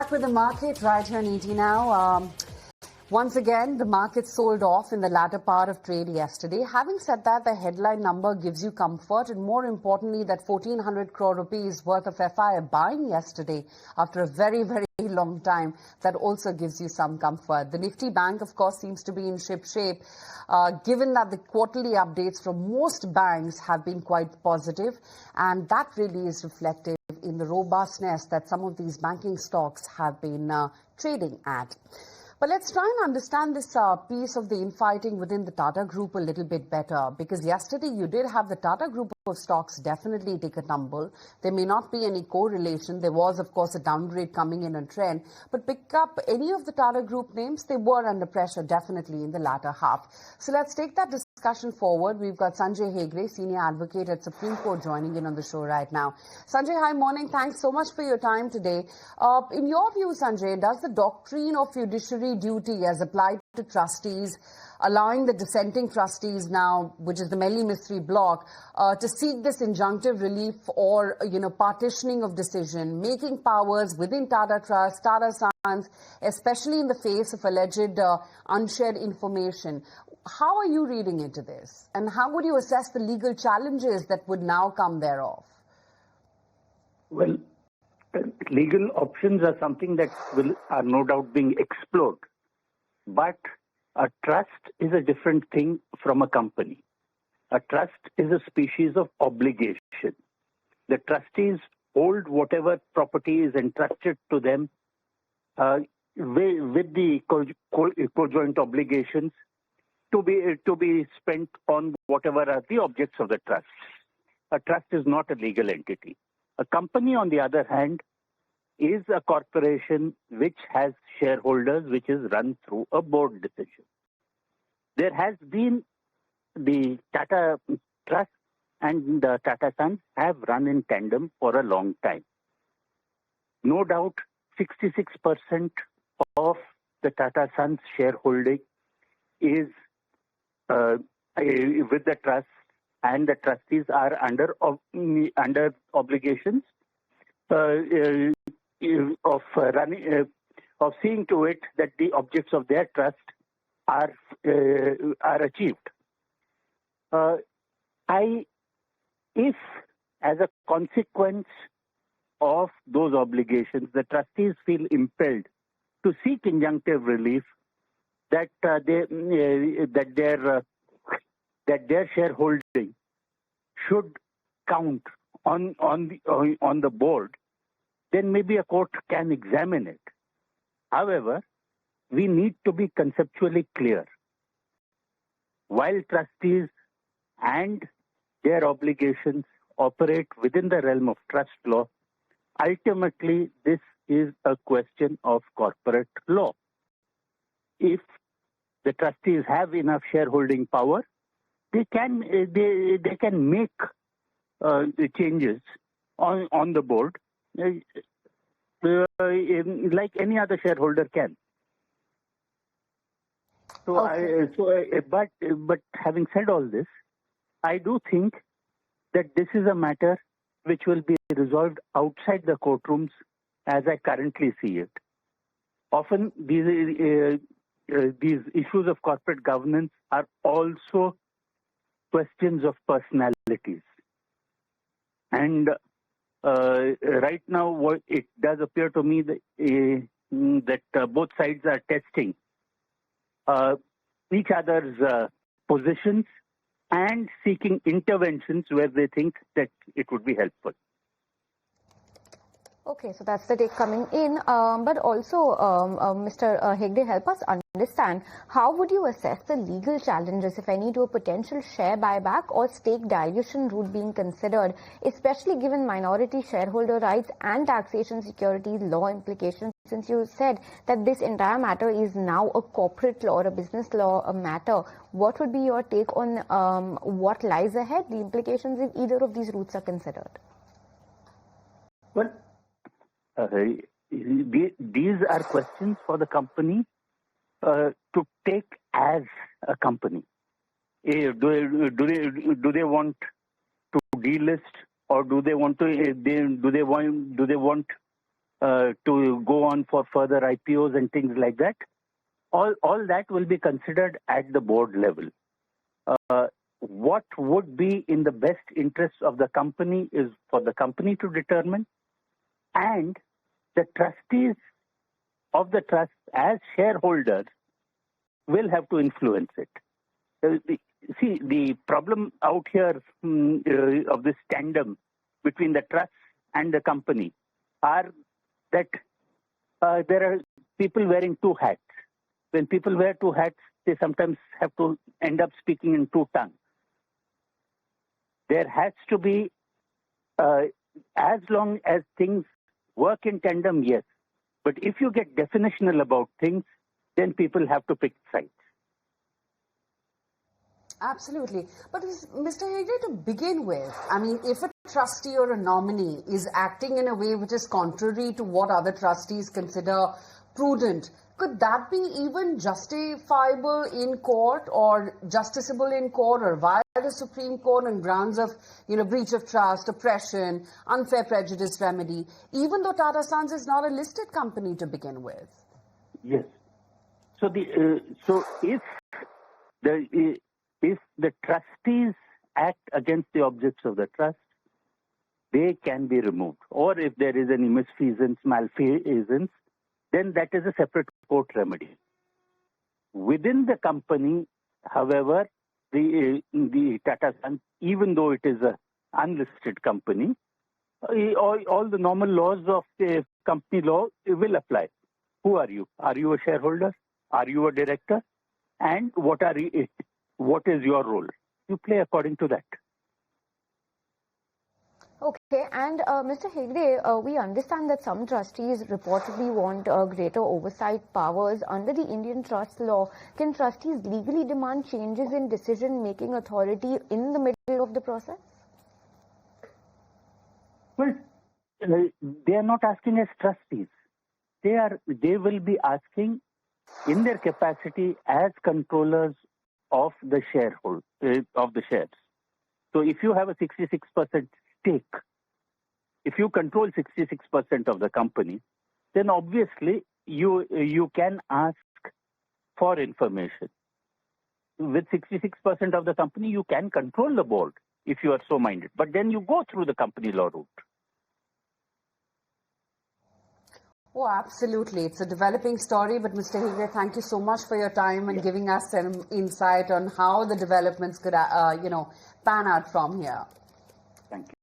back with the market right here on ET Now. Once again, the market sold off in the latter part of trade yesterday. Having said that, the headline number gives you comfort, and more importantly, that 1,400 crore rupees worth of FI buying yesterday after a very, very long time, that also gives you some comfort. The Nifty Bank, of course, seems to be in ship shape, given that the quarterly updates from most banks have been quite positive, and that really is reflective in the robustness that some of these banking stocks have been trading at. But let's try and understand this piece of the infighting within the Tata Group a little bit better, because yesterday you did have the Tata Group of stocks definitely take a tumble. There may not be any correlation. There was, of course, a downgrade coming in a trend. But pick up any of the Tata Group names, they were under pressure definitely in the latter half. So let's take that discussion forward. We've got Sanjay Hegde, Senior Advocate at Supreme Court, joining in on the show right now. Sanjay, hi, morning. Thanks so much for your time today. In your view, Sanjay, does the doctrine of fiduciary duty as applied to trustees, allowing the dissenting trustees now, which is the Melli Mistry block, to seek this injunctive relief or, partitioning of decision, making powers within Tata Trusts, Tata Sons, especially in the face of alleged unshared information? How are you reading into this? And how would you assess the legal challenges that would now come thereof? Well, legal options are something that are no doubt being explored. But a trust is a different thing from a company. A trust is a species of obligation. The trustees hold whatever property is entrusted to them with the co-joint obligations to be spent on whatever are the objects of the trust. A trust is not a legal entity. A company, on the other hand, is a corporation which has shareholders, which is run through a board decision. There has been the Tata Trust and the Tata Sons have run in tandem for a long time. No doubt, 66% of the Tata Sons shareholding is with the trust, and the trustees are under obligations of seeing to it that the objects of their trust are achieved. If as a consequence of those obligations, the trustees feel impelled to seek injunctive relief, that their shareholding should count on the board, then maybe a court can examine it. However, we need to be conceptually clear. While trustees and their obligations operate within the realm of trust law, ultimately this is a question of corporate law. If the trustees have enough shareholding power, they can make the changes on the board like any other shareholder can. So, okay. But having said all this, I do think that this is a matter which will be resolved outside the courtrooms as I currently see it. Often these issues of corporate governance are also questions of personalities. And right now, it does appear to me that both sides are testing each other's positions and seeking interventions where they think that it would be helpful. Okay, so that's the take coming in. But also, Mr. Hegde, help us understand, how would you assess the legal challenges, if any, to a potential share buyback or stake dilution route being considered, especially given minority shareholder rights and taxation securities law implications, since you said that this entire matter is now a corporate law or a business law matter? What would be your take on what lies ahead, the implications if either of these routes are considered? Well, these are questions for the company to take as a company. Do they want to delist, or do they want to go on for further IPOs and things like that. All that will be considered at the board level. What would be in the best interest of the company is for the company to determine, and the trustees of the trust as shareholders will have to influence it. See, the problem out here of this tandem between the trust and the company are that there are people wearing two hats. When people wear two hats, they sometimes have to end up speaking in two tongues. There has to be, as long as things work in tandem, yes. But if you get definitional about things, then people have to pick sides. Absolutely. But Mr. Hegde, to begin with, I mean, if a trustee or a nominee is acting in a way which is contrary to what other trustees consider prudent, could that be even justifiable in court or justiciable in court or via the Supreme Court on grounds of, breach of trust, oppression, unfair prejudice remedy, even though Tata Sons is not a listed company to begin with? Yes. So if the trustees act against the objects of the trust, they can be removed. Or if there is any misfeasance, malfeasance, then that is a separate court remedy. Within the company, however, the Tata Sons, even though it is an unlisted company, all the normal laws of the company law will apply. Who are you? Are you a shareholder? Are you a director? And what is your role? You play according to that. Okay, and Mr. Hegde, we understand that some trustees reportedly want greater oversight powers under the Indian trust law. Can trustees legally demand changes in decision-making authority in the middle of the process? Well, they are not asking as trustees. They will be asking in their capacity as controllers of the shares. So if you have a 66% stake, if you control 66% of the company, then obviously you can ask for information. With 66% of the company, you can control the board if you are so minded. But then you go through the company law route. Oh, absolutely. It's a developing story, but Mr. Hegde, thank you so much for your time and giving us some insight on how the developments could, pan out from here. Thank you.